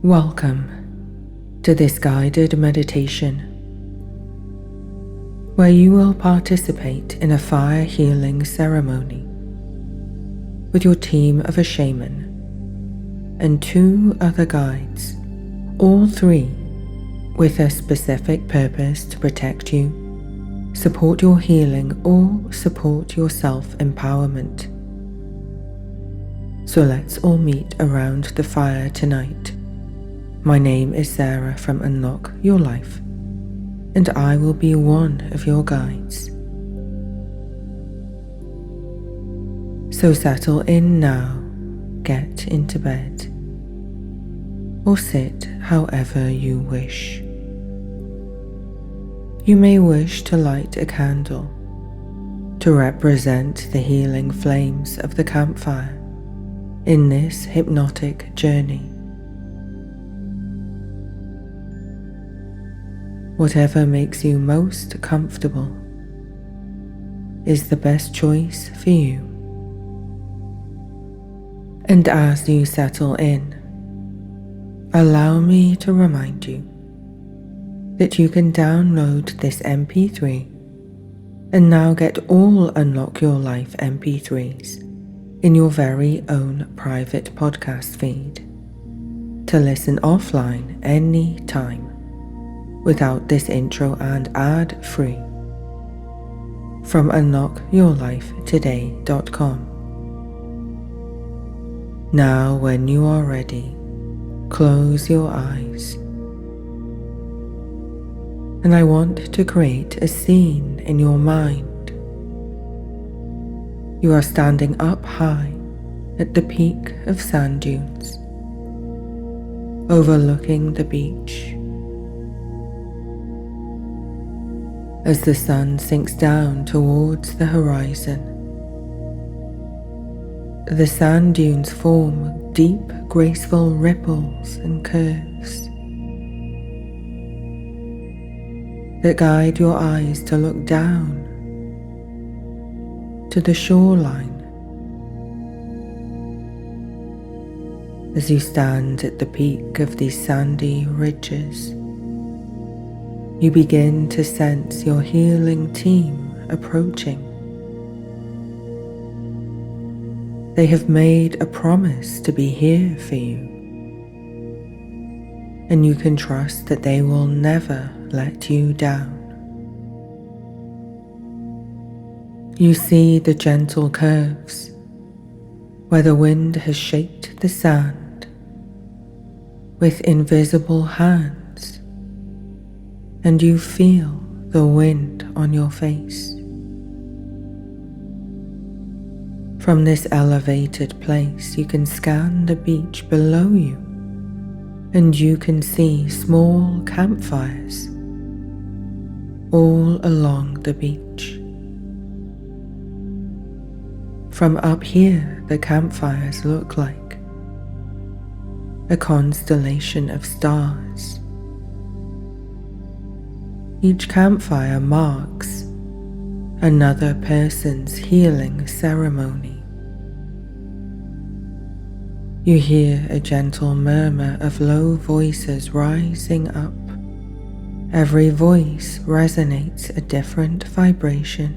Welcome to this guided meditation, where you will participate in a fire healing ceremony with your team of a shaman and 2 other guides, all 3 with a specific purpose to protect you, support your healing, or support your self-empowerment. So let's all meet around the fire tonight. My name is Sarah from Unlock Your Life, and I will be one of your guides. So settle in now, get into bed, or sit however you wish. You may wish to light a candle to represent the healing flames of the campfire in this hypnotic journey. Whatever makes you most comfortable is the best choice for you. And as you settle in, allow me to remind you that you can download this MP3 and now get all Unlock Your Life MP3s in your very own private podcast feed to listen offline any time without this intro and ad-free from unlockyourlifetoday.com. Now, when you are ready, close your eyes. And I want to create a scene in your mind. You are standing up high at the peak of sand dunes, overlooking the beach. As the sun sinks down towards the horizon, the sand dunes form deep, graceful ripples and curves that guide your eyes to look down to the shoreline. As you stand at the peak of these sandy ridges, you begin to sense your healing team approaching. They have made a promise to be here for you, and you can trust that they will never let you down. You see the gentle curves where the wind has shaped the sand with invisible hands, and you feel the wind on your face. From this elevated place, you can scan the beach below you, and you can see small campfires all along the beach. From up here, the campfires look like a constellation of stars. Each campfire marks another person's healing ceremony. You hear a gentle murmur of low voices rising up. Every voice resonates a different vibration,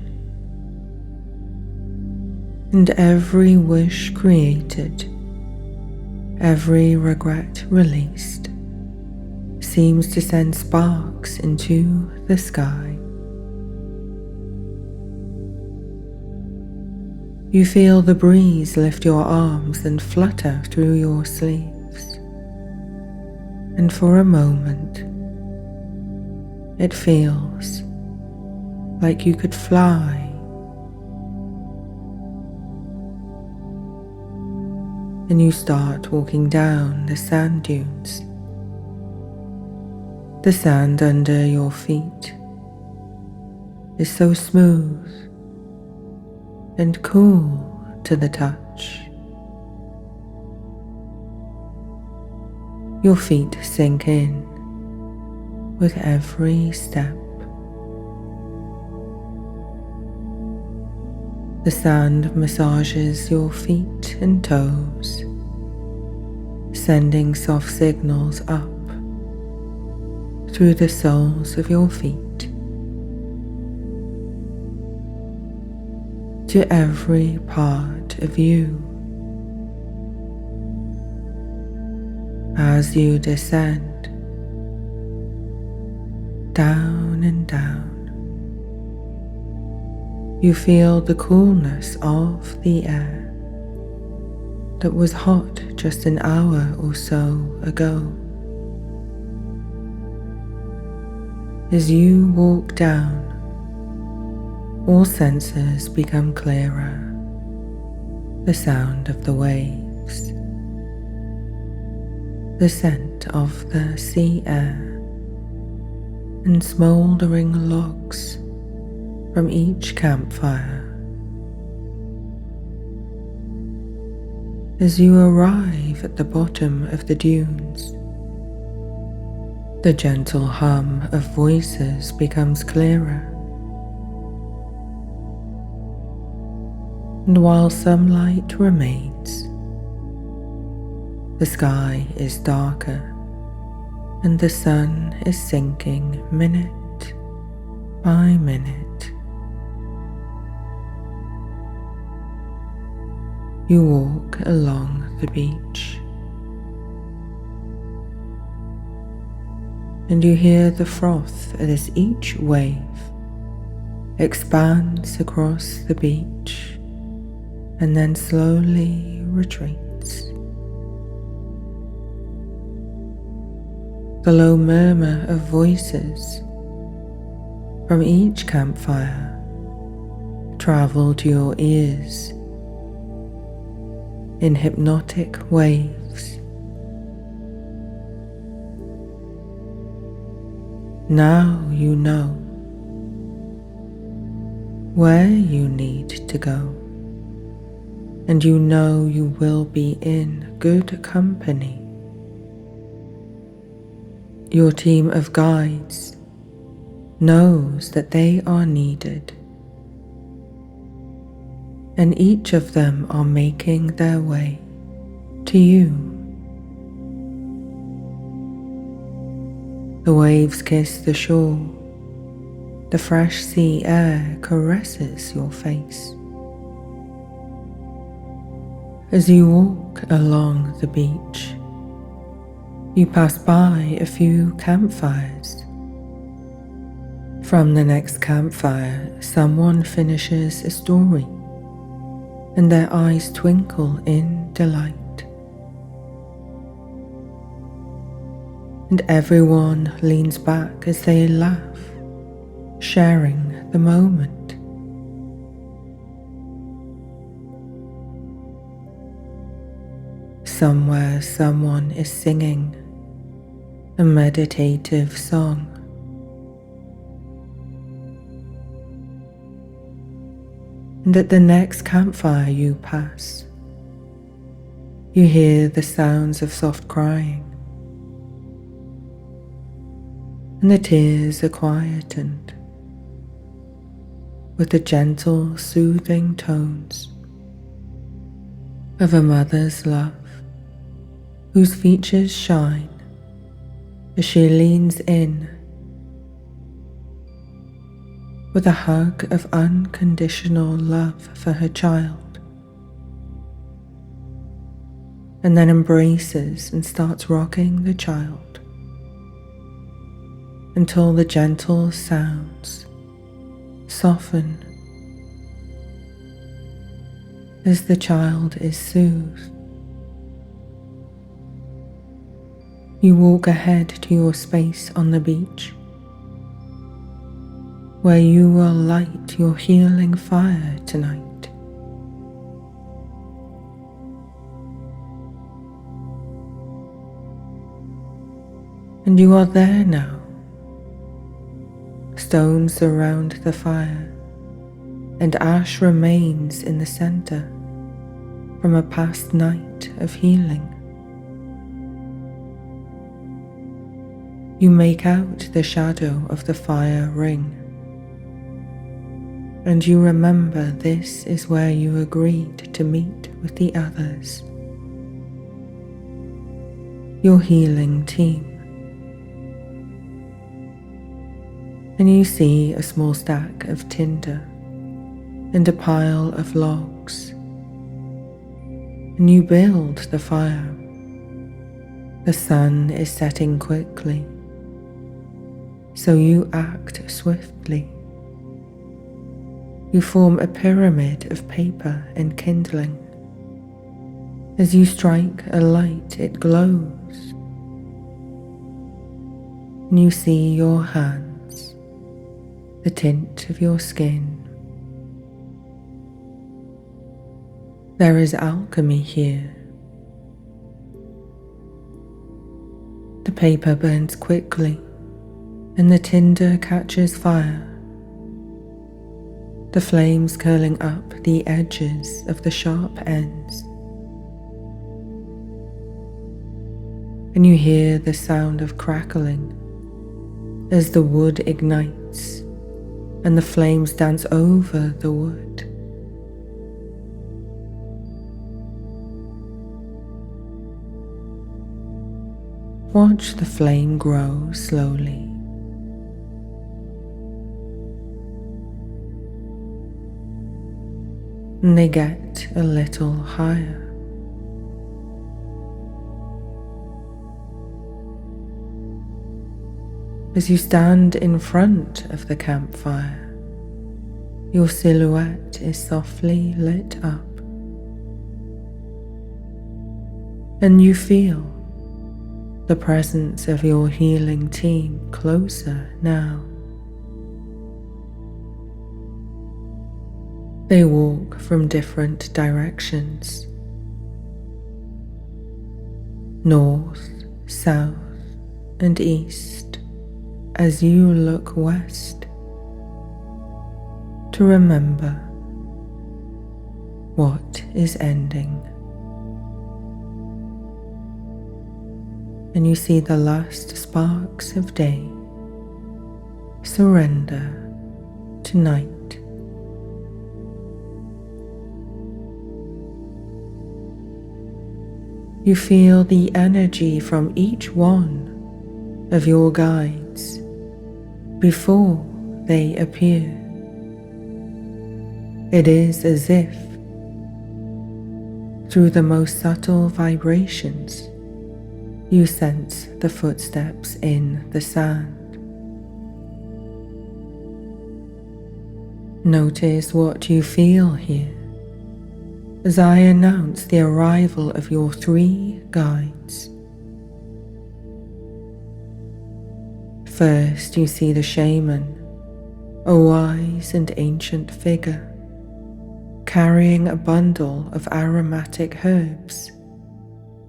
and every wish created, every regret released, seems to send sparks into the sky. You feel the breeze lift your arms and flutter through your sleeves, and for a moment it feels like you could fly. And you start walking down the sand dunes. The sand under your feet is so smooth and cool to the touch. Your feet sink in with every step. The sand massages your feet and toes, sending soft signals up through the soles of your feet to every part of you. As you descend down and down, you feel the coolness of the air that was hot just an hour or so ago. As you walk down, all senses become clearer. The sound of the waves, the scent of the sea air, and smouldering logs from each campfire. As you arrive at the bottom of the dunes, the gentle hum of voices becomes clearer. And while some light remains, the sky is darker and the sun is sinking minute by minute. You walk along the beach and you hear the froth as each wave expands across the beach and then slowly retreats. The low murmur of voices from each campfire travel to your ears in hypnotic waves. Now you know where you need to go, and you know you will be in good company. Your team of guides knows that they are needed, and each of them are making their way to you. The waves kiss the shore, the fresh sea air caresses your face. As you walk along the beach, you pass by a few campfires. From the next campfire, someone finishes a story, and their eyes twinkle in delight. And everyone leans back as they laugh, sharing the moment. Somewhere someone is singing a meditative song. And at the next campfire you pass, you hear the sounds of soft crying, and the tears are quietened with the gentle, soothing tones of a mother's love whose features shine as she leans in with a hug of unconditional love for her child, and then embraces and starts rocking the child until the gentle sounds soften as the child is soothed. You walk ahead to your space on the beach, where you will light your healing fire tonight. And you are there now. Stones surround the fire, and ash remains in the center from a past night of healing. You make out the shadow of the fire ring, and you remember this is where you agreed to meet with the others. your healing team. And you see a small stack of tinder and a pile of logs. And you build the fire. The sun is setting quickly, so you act swiftly. You form a pyramid of paper and kindling. As you strike a light, it glows. And you see your hands, the tint of your skin. There is alchemy here. The paper burns quickly, and the tinder catches fire, the flames curling up the edges of the sharp ends. And you hear the sound of crackling as the wood ignites and the flames dance over the wood. Watch the flame grow slowly. And they get a little higher. As you stand in front of the campfire, your silhouette is softly lit up, and you feel the presence of your healing team closer now. They walk from different directions: north, south, and east, as you look west to remember what is ending. And you see the last sparks of day surrender to night. You feel the energy from each one of your guides before they appear. It is as if, through the most subtle vibrations, you sense the footsteps in the sand. Notice what you feel here as I announce the arrival of your 3 guides. First, you see the Shaman, a wise and ancient figure, carrying a bundle of aromatic herbs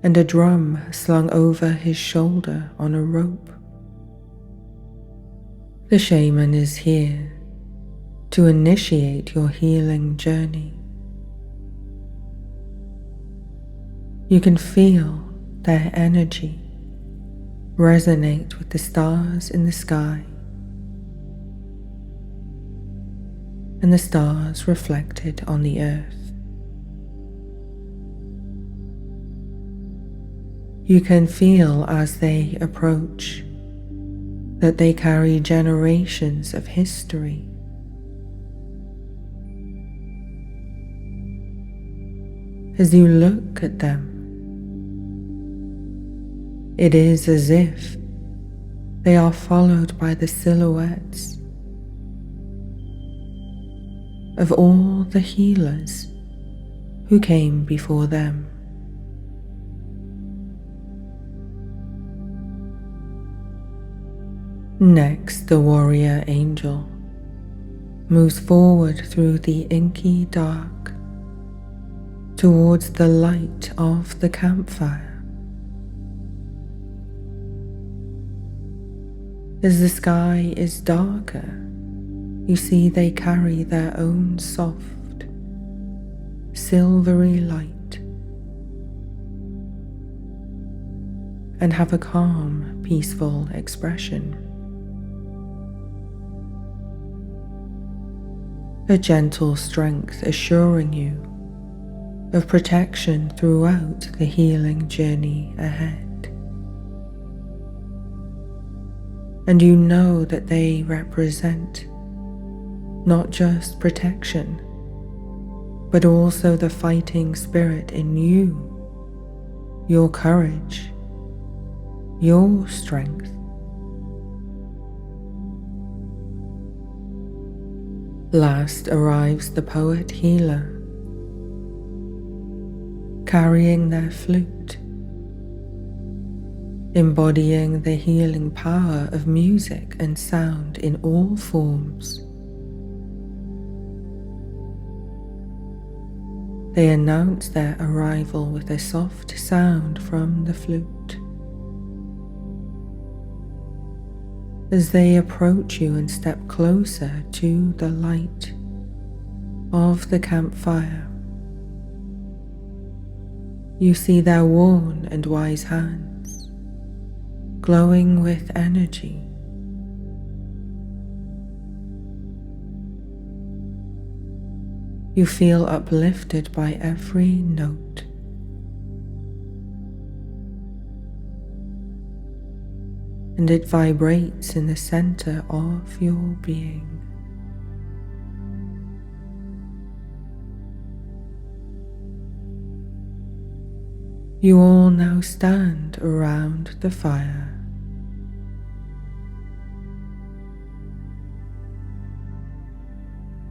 and a drum slung over his shoulder on a rope. The Shaman is here to initiate your healing journey. You can feel their energy resonate with the stars in the sky, and the stars reflected on the earth. You can feel as they approach that they carry generations of history. As you look at them, it is as if they are followed by the silhouettes of all the healers who came before them. Next, the warrior angel moves forward through the inky dark towards the light of the campfire. As the sky is darker, you see they carry their own soft, silvery light and have a calm, peaceful expression. A gentle strength assuring you of protection throughout the healing journey ahead. and you know that they represent not just protection, but also the fighting spirit in you, your courage, your strength. Last arrives the poet healer, carrying their flute, embodying the healing power of music and sound in all forms. They announce their arrival with a soft sound from the flute. As they approach you and step closer to the light of the campfire, you see their worn and wise hands glowing with energy. You feel uplifted by every note. And it vibrates in the center of your being. You all now stand around the fire.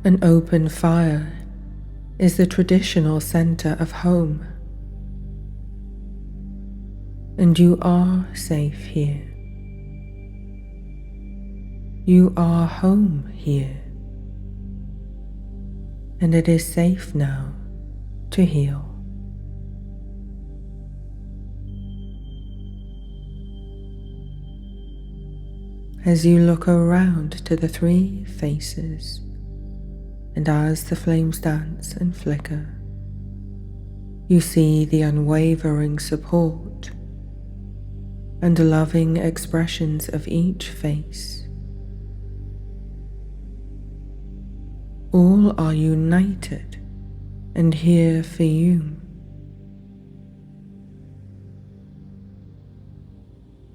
An open fire is the traditional center of home, and you are safe here. You are home here, and it is safe now to heal. As you look around to the three faces, and as the flames dance and flicker, you see the unwavering support and loving expressions of each face. All are united and here for you.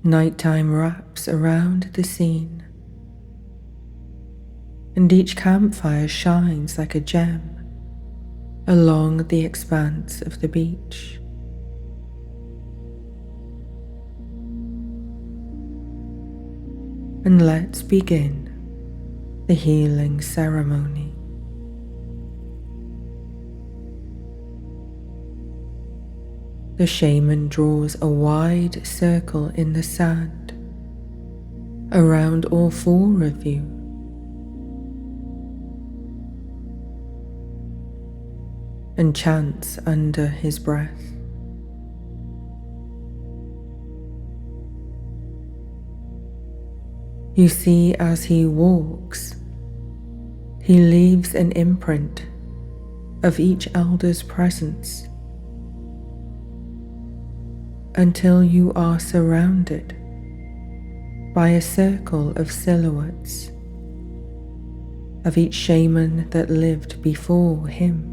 Nighttime wraps around the scene, and each campfire shines like a gem along the expanse of the beach. And let's begin the healing ceremony. The shaman draws a wide circle in the sand around all four of you. And chants under his breath. You see, as he walks, he leaves an imprint of each elder's presence until you are surrounded by a circle of silhouettes of each shaman that lived before him.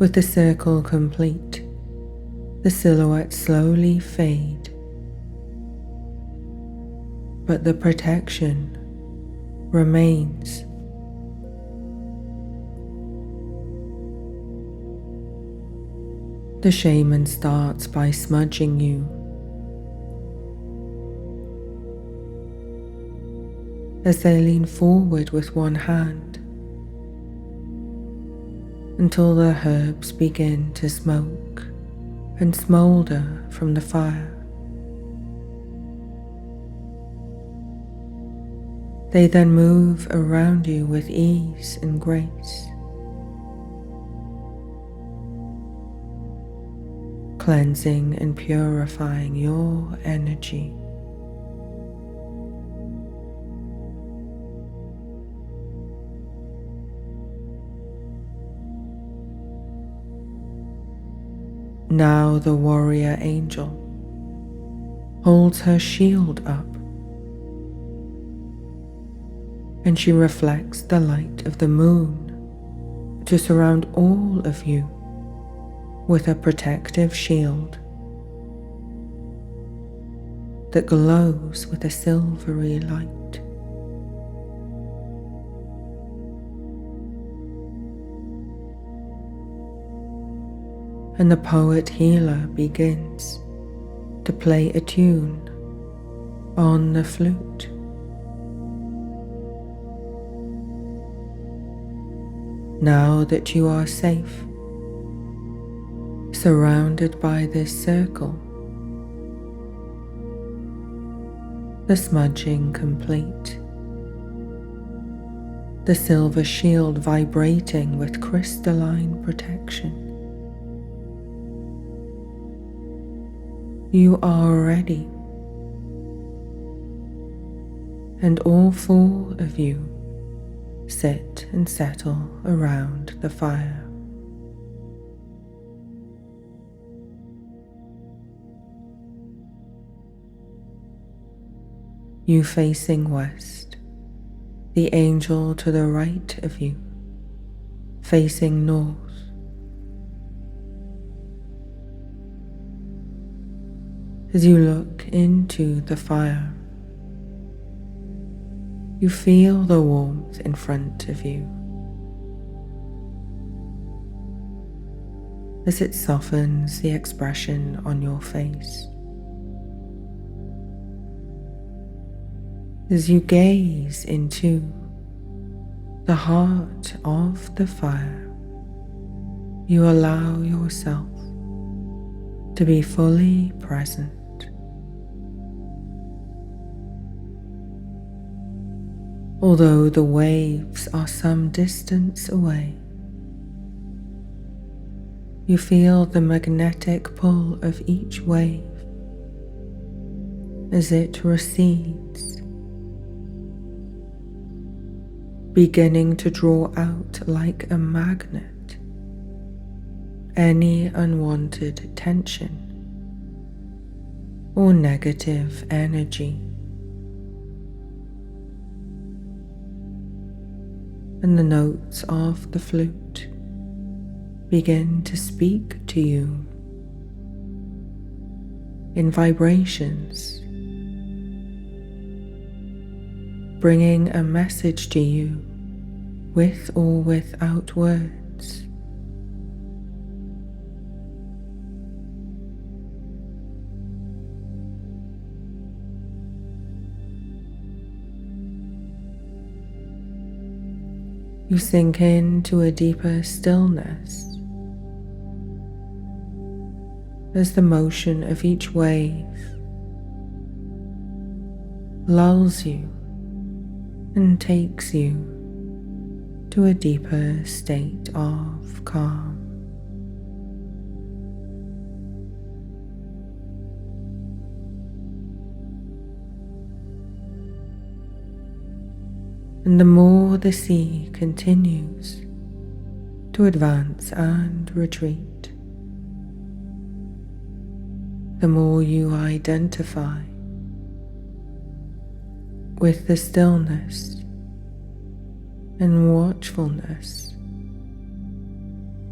With the circle complete, the silhouettes slowly fade, but the protection remains. The shaman starts by smudging you. As they lean forward with one hand, until the herbs begin to smoke and smolder from the fire. They then move around you with ease and grace, cleansing and purifying your energy. Now the warrior angel holds her shield up, and she reflects the light of the moon to surround all of you with a protective shield that glows with a silvery light. And the poet healer begins to play a tune on the flute. Now that you are safe, surrounded by this circle, the smudging complete, the silver shield vibrating with crystalline protection, you are ready, and all four of you sit and settle around the fire. You facing west, the angel to the right of you facing north. As you look into the fire, you feel the warmth in front of you as it softens the expression on your face. As you gaze into the heart of the fire, you allow yourself to be fully present. Although the waves are some distance away, you feel the magnetic pull of each wave as it recedes, beginning to draw out like a magnet any unwanted tension or negative energy. And the notes of the flute begin to speak to you in vibrations, bringing a message to you with or without words. You sink into a deeper stillness as the motion of each wave lulls you and takes you to a deeper state of calm. And the more the sea continues to advance and retreat, the more you identify with the stillness and watchfulness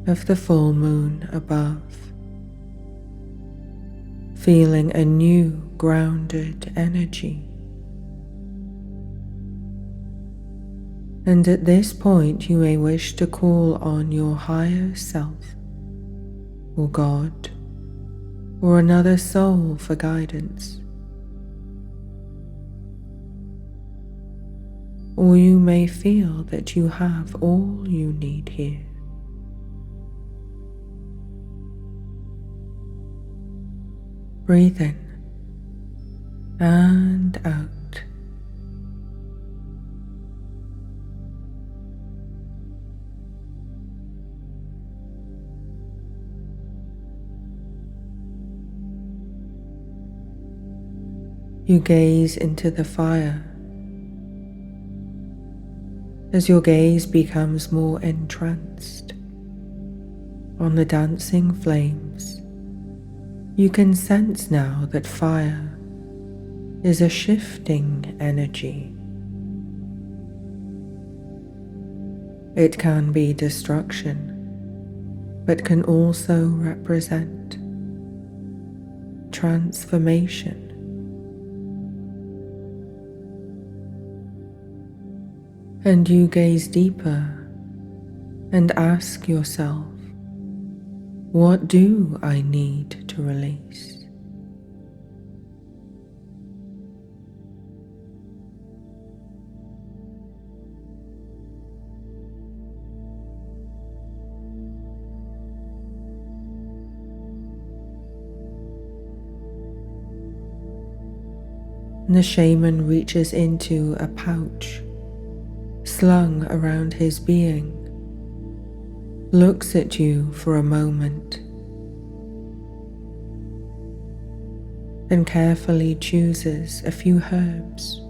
of the full moon above, feeling a new grounded energy. And at this point you may wish to call on your higher self, or God, or another soul for guidance. Or you may feel that you have all you need here. Breathe in and out. You gaze into the fire. As your gaze becomes more entranced on the dancing flames, you can sense now that fire is a shifting energy. It can be destruction, but can also represent transformation. And you gaze deeper and ask yourself, what do I need to release? The shaman reaches into a pouch slung around his being, looks at you for a moment, then carefully chooses a few herbs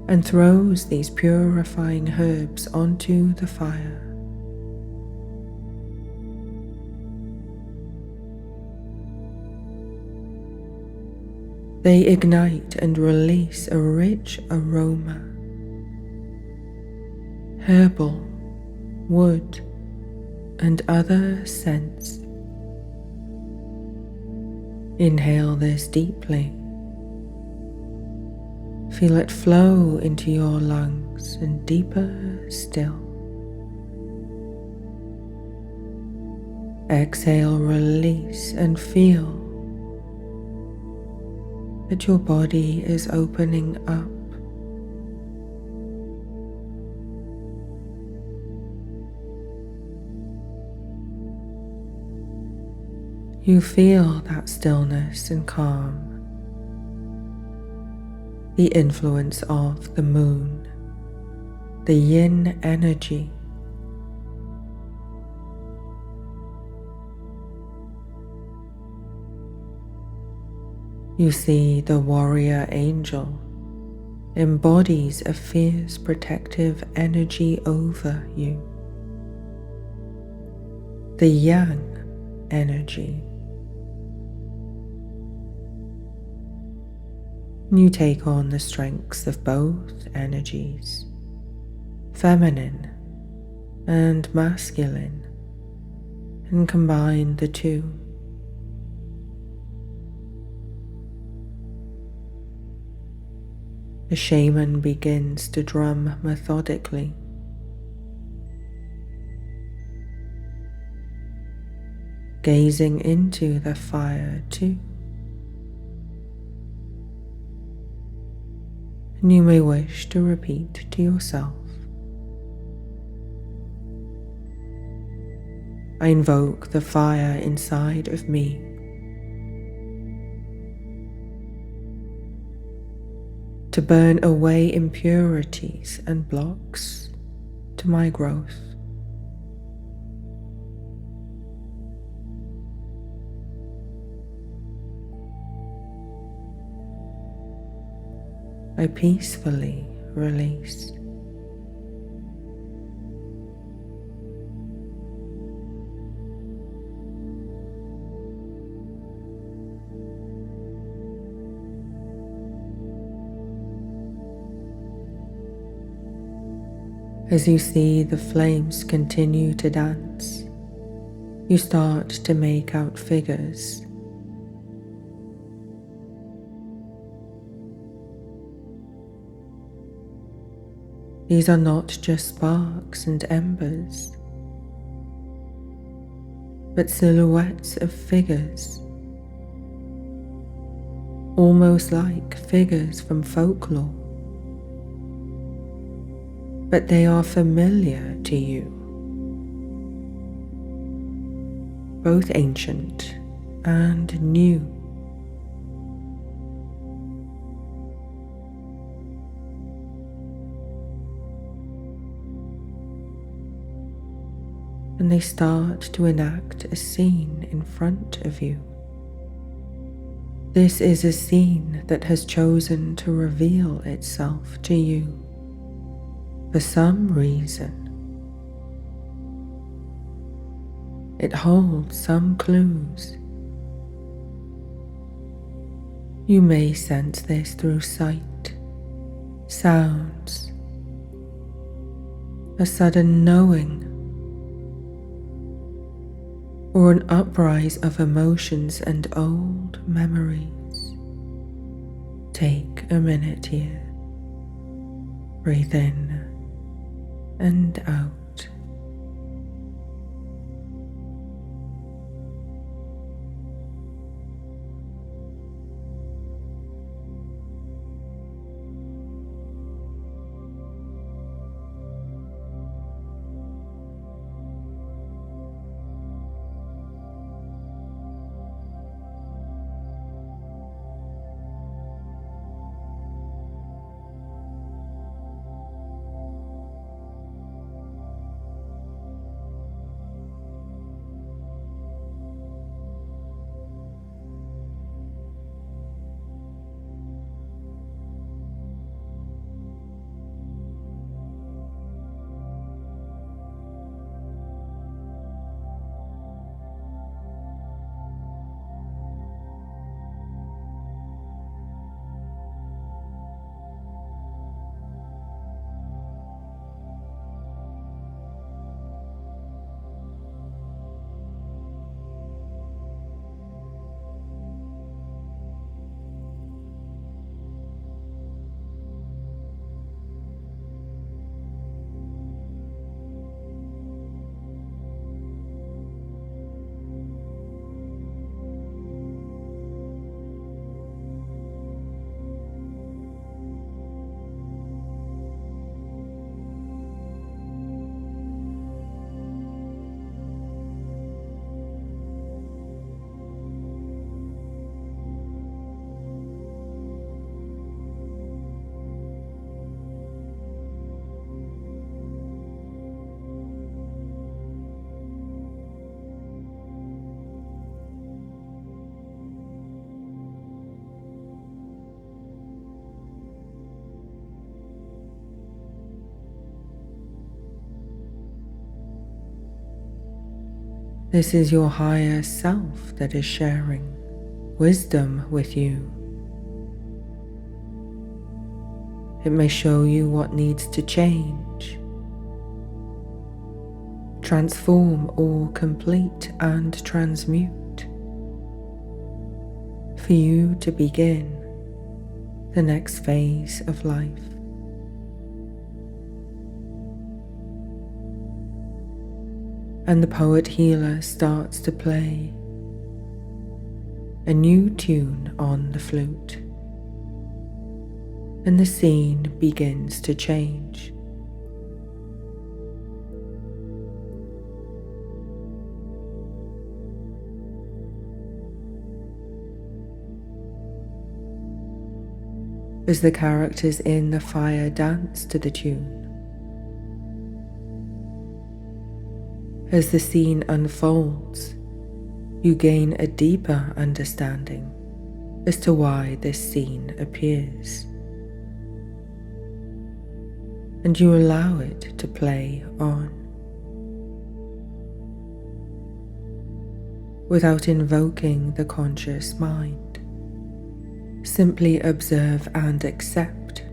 and throws these purifying herbs onto the fire. They ignite and release a rich aroma, herbal, wood, and other scents. Inhale this deeply. Feel it flow into your lungs and deeper still. Exhale, release, and feel that your body is opening up. You feel that stillness and calm, the influence of the moon, the yin energy. You see the warrior angel embodies a fierce protective energy over you. The yang energy. You take on the strengths of both energies, feminine and masculine, and combine the two. The shaman begins to drum methodically, gazing into the fire too. And you may wish to repeat to yourself, I invoke the fire inside of me to burn away impurities and blocks to my growth. I peacefully release. As you see the flames continue to dance, you start to make out figures. These are not just sparks and embers, but silhouettes of figures, almost like figures from folklore. But they are familiar to you, both ancient and new. And they start to enact a scene in front of you. This is a scene that has chosen to reveal itself to you. For some reason, it holds some clues. You may sense this through sight, sounds, a sudden knowing, or an uprise of emotions and old memories. Take a minute here. Breathe in and out. This is your higher self that is sharing wisdom with you. It may show you what needs to change, transform or complete and transmute for you to begin the next phase of life. And the poet healer starts to play a new tune on the flute, and the scene begins to change. As the characters in the fire dance to the tune, as the scene unfolds, you gain a deeper understanding as to why this scene appears, and you allow it to play on. Without invoking the conscious mind, simply observe and accept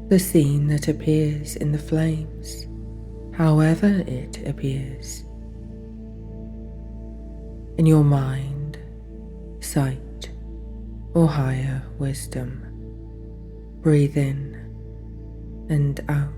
the scene that appears in the flames, however it appears, in your mind, sight, or higher wisdom. Breathe in and out.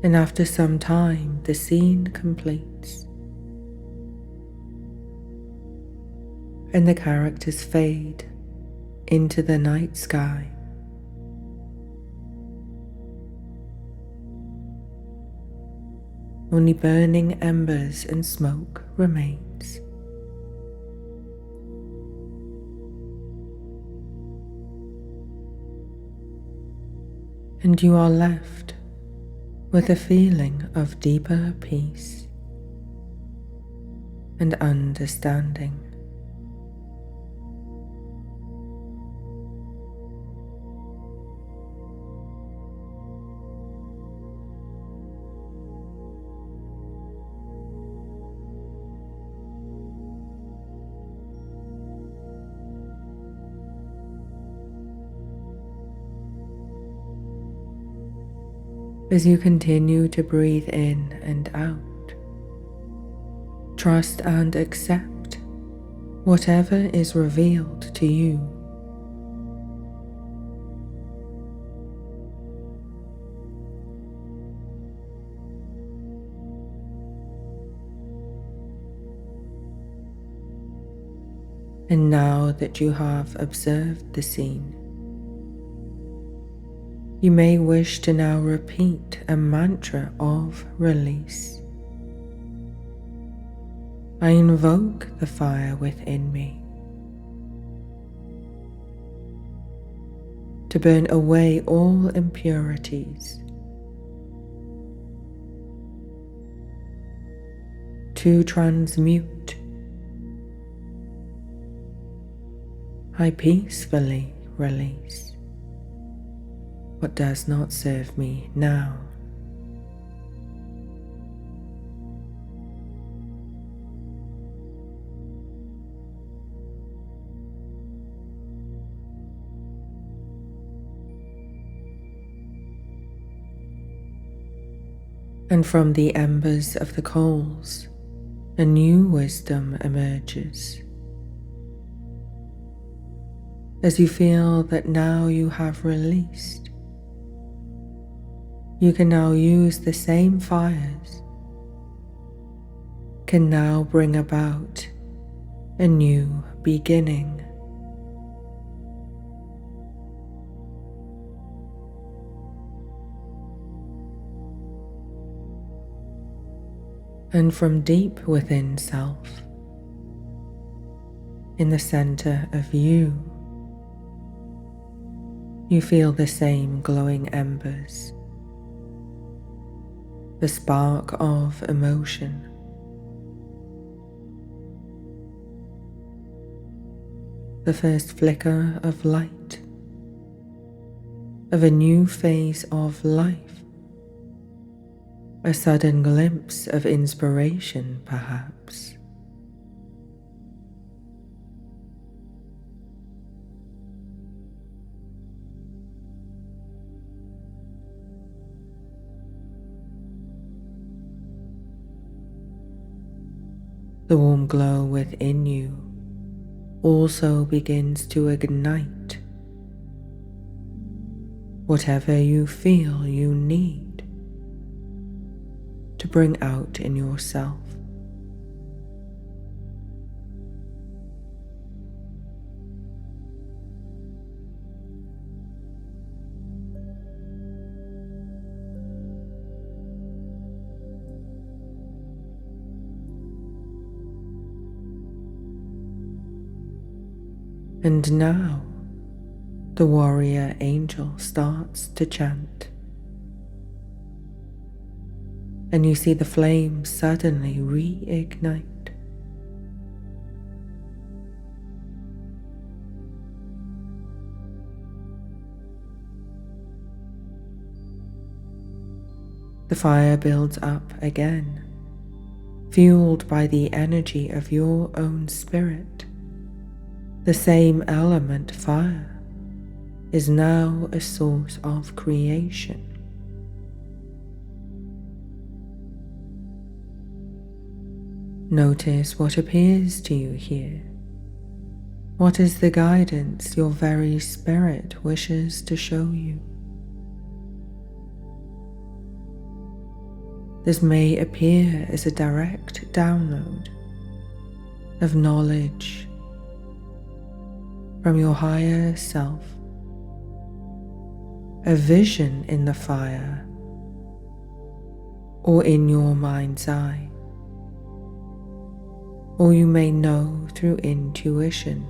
and after some time the scene completes, and the characters fade into the night sky. Only burning embers and smoke remains. And you are left with a feeling of deeper peace and understanding. As you continue to breathe in and out, trust and accept whatever is revealed to you. And now that you have observed the scene, you may wish to now repeat a mantra of release. I invoke the fire within me to burn away all impurities, to transmute. I peacefully release what does not serve me now. And from the embers of the coals, a new wisdom emerges. As you feel that now you have released, you can now use the same fires, can now bring about a new beginning. And from deep within self, in the center of you, you feel the same glowing embers, the spark of emotion, the first flicker of light, of a new phase of life, a sudden glimpse of inspiration perhaps. The warm glow within you also begins to ignite whatever you feel you need to bring out in yourself. And now the warrior angel starts to chant, and you see the flame suddenly reignite. The fire builds up again, fueled by the energy of your own spirit. The same element, fire, is now a source of creation. Notice what appears to you here. What is the guidance your very spirit wishes to show you? This may appear as a direct download of knowledge from your higher self, a vision in the fire or in your mind's eye, or you may know through intuition.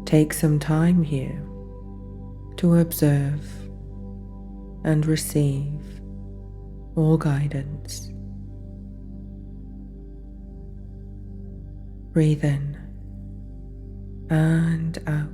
Take some time here to observe and receive all guidance. Breathe in and out.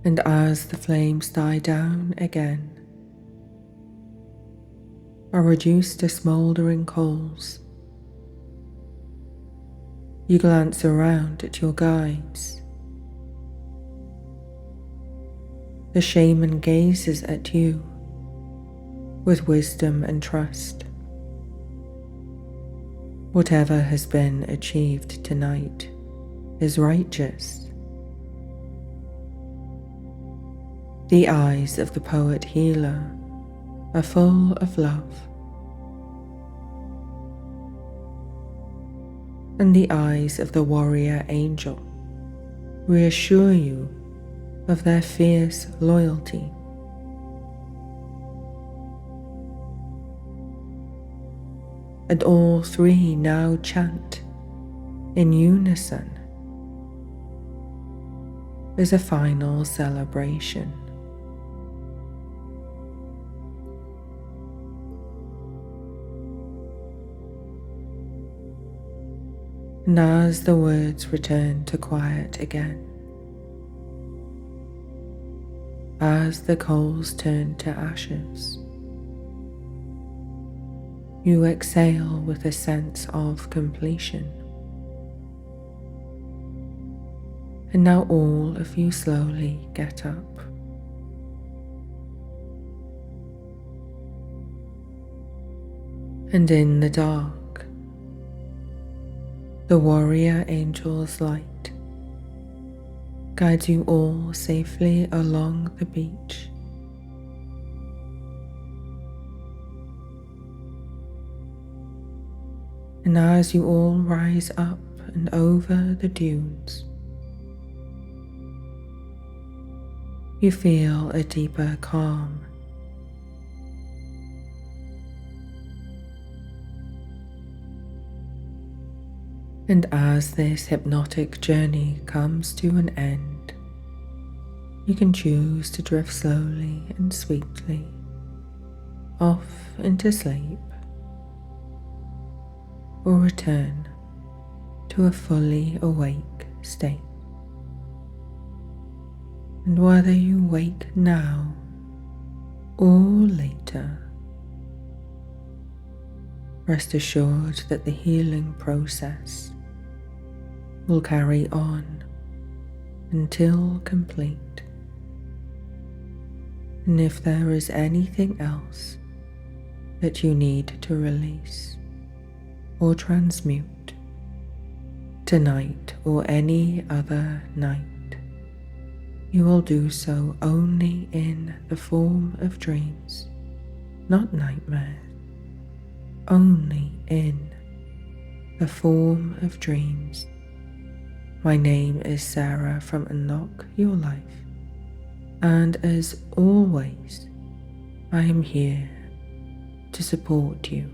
And as the flames die down again, are reduced to smouldering coals, you glance around at your guides. The shaman gazes at you with wisdom and trust. Whatever has been achieved tonight is righteous. The eyes of the poet healer are full of love, and the eyes of the warrior angel reassure you of their fierce loyalty. And all three now chant in unison as a final celebration. And as the words return to quiet again, as the coals turn to ashes, you exhale with a sense of completion. And now all of you slowly get up. And in the dark, the warrior angel's light guides you all safely along the beach. And as you all rise up and over the dunes, you feel a deeper calm. And as this hypnotic journey comes to an end, you can choose to drift slowly and sweetly off into sleep, or return to a fully awake state. And whether you wake now or later, rest assured that the healing process will carry on until complete. And if there is anything else that you need to release or transmute tonight or any other night, you will do so only in the form of dreams, not nightmares, only in the form of dreams. My name is Sarah from Unlock Your Life, and as always, I am here to support you.